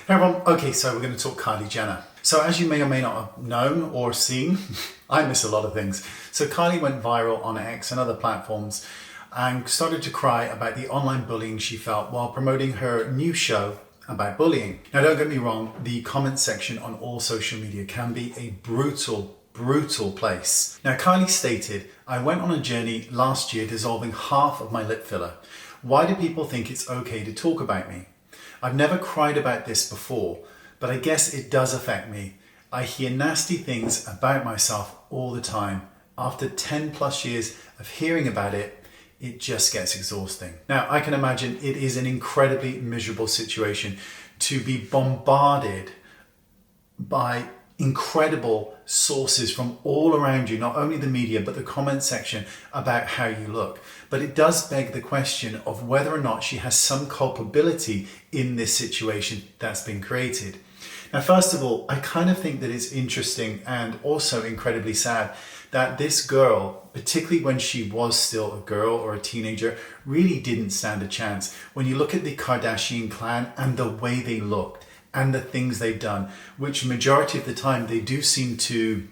Hey everyone, okay, so we're going to talk Kylie Jenner. So as you may or may not have known or seen, I miss a lot of things. So Kylie went viral on X and other platforms and started to cry about the online bullying she felt while promoting her new show about bullying. Now don't get me wrong, the comment section on all social media can be a brutal place. Now Kylie stated, I went on a journey last year dissolving half of my lip filler. Why do people think it's okay to talk about me? I've never cried about this before, but I guess it does affect me. I hear nasty things about myself all the time. After 10 plus years of hearing about it, it just gets exhausting. Now, I can imagine it is an incredibly miserable situation to be bombarded by incredible sources from all around you, not only the media, but the comment section about how you look. But it does beg the question of whether or not she has some culpability in this situation that's been created. Now, first of all, I kind of think that it's interesting and also incredibly sad that this girl, particularly when she was still a girl or a teenager, really didn't stand a chance. When you look at the Kardashian clan and the way they looked, and the things they've done, which majority of the time they do seem to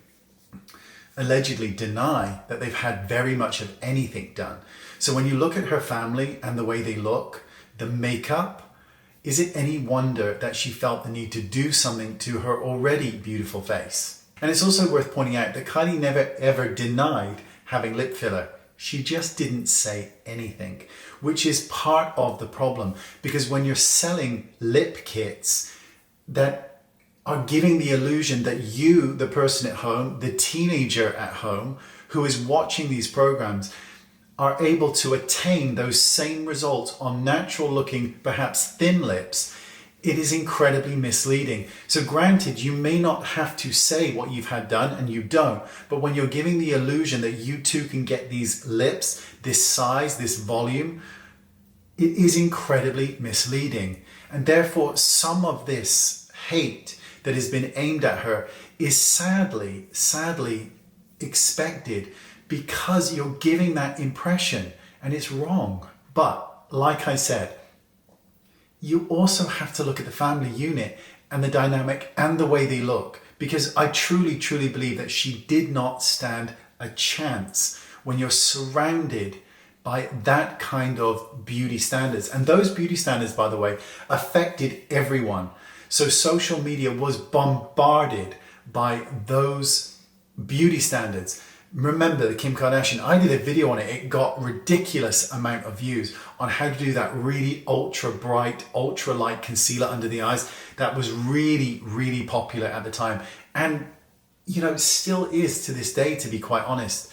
allegedly deny that they've had very much of anything done. So when you look at her family and the way they look, the makeup, is it any wonder that she felt the need to do something to her already beautiful face? And it's also worth pointing out that Kylie never ever denied having lip filler. She just didn't say anything, which is part of the problem, because when you're selling lip kits that are giving the illusion that you, the person at home, the teenager at home who is watching these programs, are able to attain those same results on natural looking, perhaps thin lips, it is incredibly misleading. So granted, you may not have to say what you've had done, and you don't, but when you're giving the illusion that you too can get these lips, this size, this volume, it is incredibly misleading. And therefore, some of this hate that has been aimed at her is sadly expected, because you're giving that impression and it's wrong. But like I said, you also have to look at the family unit and the dynamic and the way they look, because I truly believe that she did not stand a chance when you're surrounded by that kind of beauty standards. And those beauty standards, by the way, affected everyone. So social media was bombarded by those beauty standards. Remember the Kim Kardashian, I did a video on it. It got ridiculous amount of views on how to do that really ultra bright, ultra light concealer under the eyes. That was really popular at the time. And, you know, still is to this day, to be quite honest.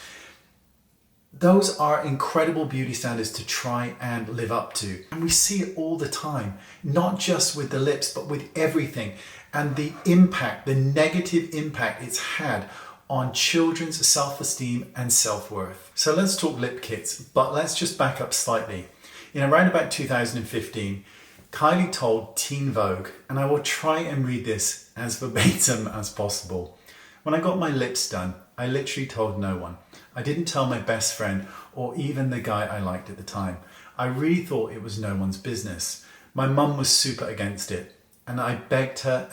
Those are incredible beauty standards to try and live up to. And we see it all the time, not just with the lips, but with everything. And the impact, the negative impact it's had on children's self-esteem and self-worth. So let's talk lip kits, but let's just back up slightly. In around about 2015, Kylie told Teen Vogue, and I will try and read this as verbatim as possible. When I got my lips done, I literally told no one. I didn't tell my best friend or even the guy I liked at the time. I really thought it was no one's business. My mum was super against it, and I begged her,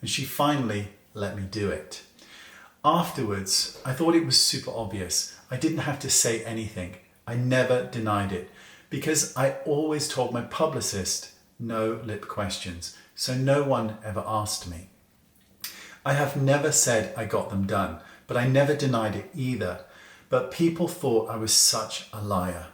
and she finally let me do it. Afterwards, I thought it was super obvious. I didn't have to say anything. I never denied it, because I always told my publicist no lip questions, so no one ever asked me. I have never said I got them done, but I never denied it either. But people thought I was such a liar.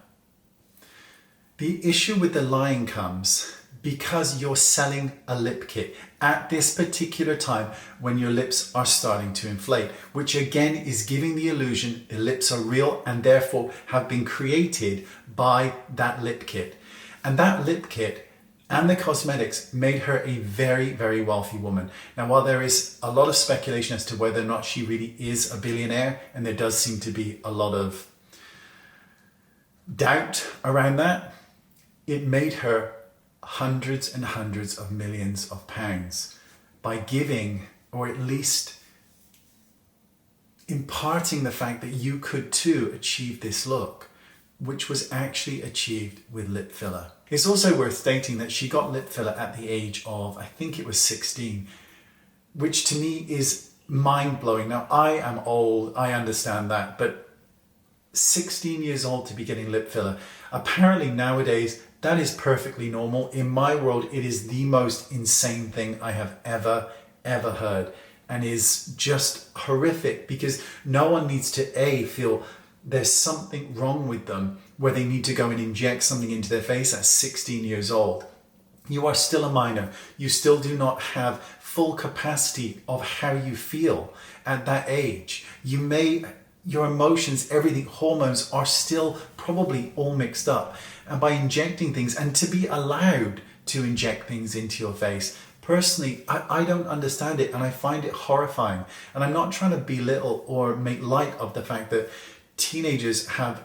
The issue with the lying comes because you're selling a lip kit at this particular time when your lips are starting to inflate, which again is giving the illusion the lips are real and therefore have been created by that lip kit. And that lip kit and the cosmetics made her a very wealthy woman. Now, while there is a lot of speculation as to whether or not she really is a billionaire, and there does seem to be a lot of doubt around that, it made her hundreds and hundreds of millions of pounds by giving, or at least imparting, the fact that you could too achieve this look, which was actually achieved with lip filler. It's also worth stating that she got lip filler at the age of, I think it was 16, which to me is mind-blowing. Now, I am old, I understand that, but 16 years old to be getting lip filler, apparently nowadays that is perfectly normal. In my world, it is the most insane thing I have ever heard, and is just horrific, because no one needs to feel there's something wrong with them where they need to go and inject something into their face at 16 years old. You are still a minor. You still do not have full capacity of how you feel at that age. Your emotions, everything, hormones are still probably all mixed up. And by injecting things, and to be allowed to inject things into your face, personally, I don't understand it, and I find it horrifying. And I'm not trying to belittle or make light of the fact that teenagers have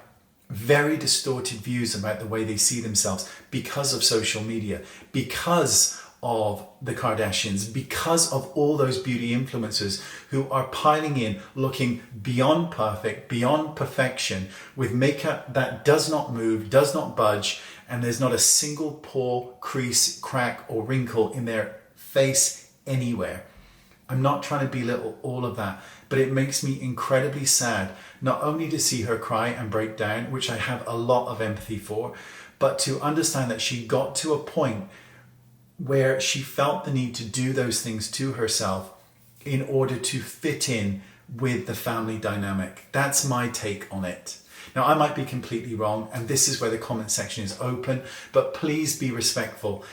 very distorted views about the way they see themselves because of social media, because of the Kardashians, because of all those beauty influencers who are piling in, looking beyond perfect, beyond perfection, with makeup that does not move, does not budge, and there's not a single pore, crease, crack, or wrinkle in their face anywhere. I'm not trying to belittle all of that, but it makes me incredibly sad not only to see her cry and break down, which I have a lot of empathy for, but to understand that she got to a point where she felt the need to do those things to herself in order to fit in with the family dynamic. That's my take on it. Now, I might be completely wrong, and this is where the comment section is open, but please be respectful.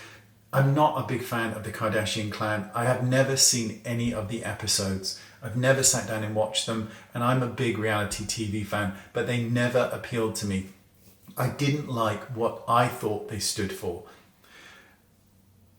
I'm not a big fan of the Kardashian clan. I have never seen any of the episodes. I've never sat down and watched them, and I'm a big reality TV fan, but they never appealed to me. I didn't like what I thought they stood for.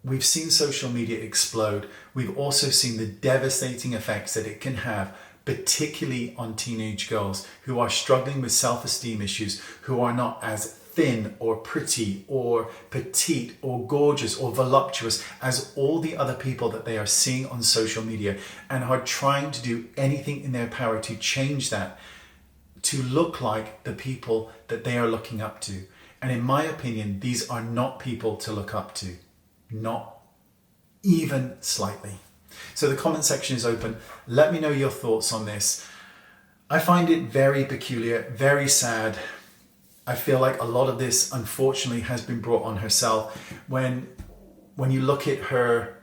We've seen social media explode. We've also seen the devastating effects that it can have, particularly on teenage girls who are struggling with self-esteem issues, who are not as thin or pretty or petite or gorgeous or voluptuous as all the other people that they are seeing on social media, and are trying to do anything in their power to change that to look like the people that they are looking up to. And in my opinion, these are not people to look up to, not even slightly. So the comment section is open. Let me know your thoughts on this. I find it very peculiar, very sad. I feel like a lot of this, unfortunately, has been brought on herself. When you look at her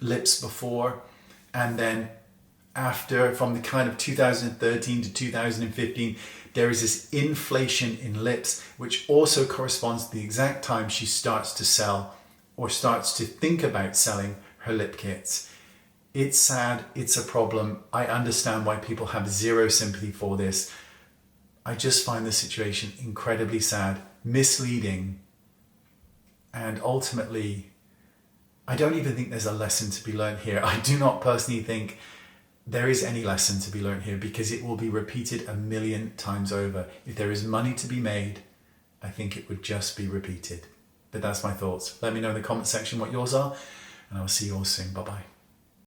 lips before and then after, from the kind of 2013 to 2015, there is this inflation in lips, which also corresponds to the exact time she starts to sell or starts to think about selling her lip kits. It's sad, it's a problem. I understand why people have zero sympathy for this. I just find the situation incredibly sad, misleading, and ultimately, I don't even think there's a lesson to be learned here. I do not personally think there is any lesson to be learned here, because it will be repeated a million times over. If there is money to be made, I think it would just be repeated. But that's my thoughts. Let me know in the comment section what yours are, and I'll see you all soon. Bye-bye.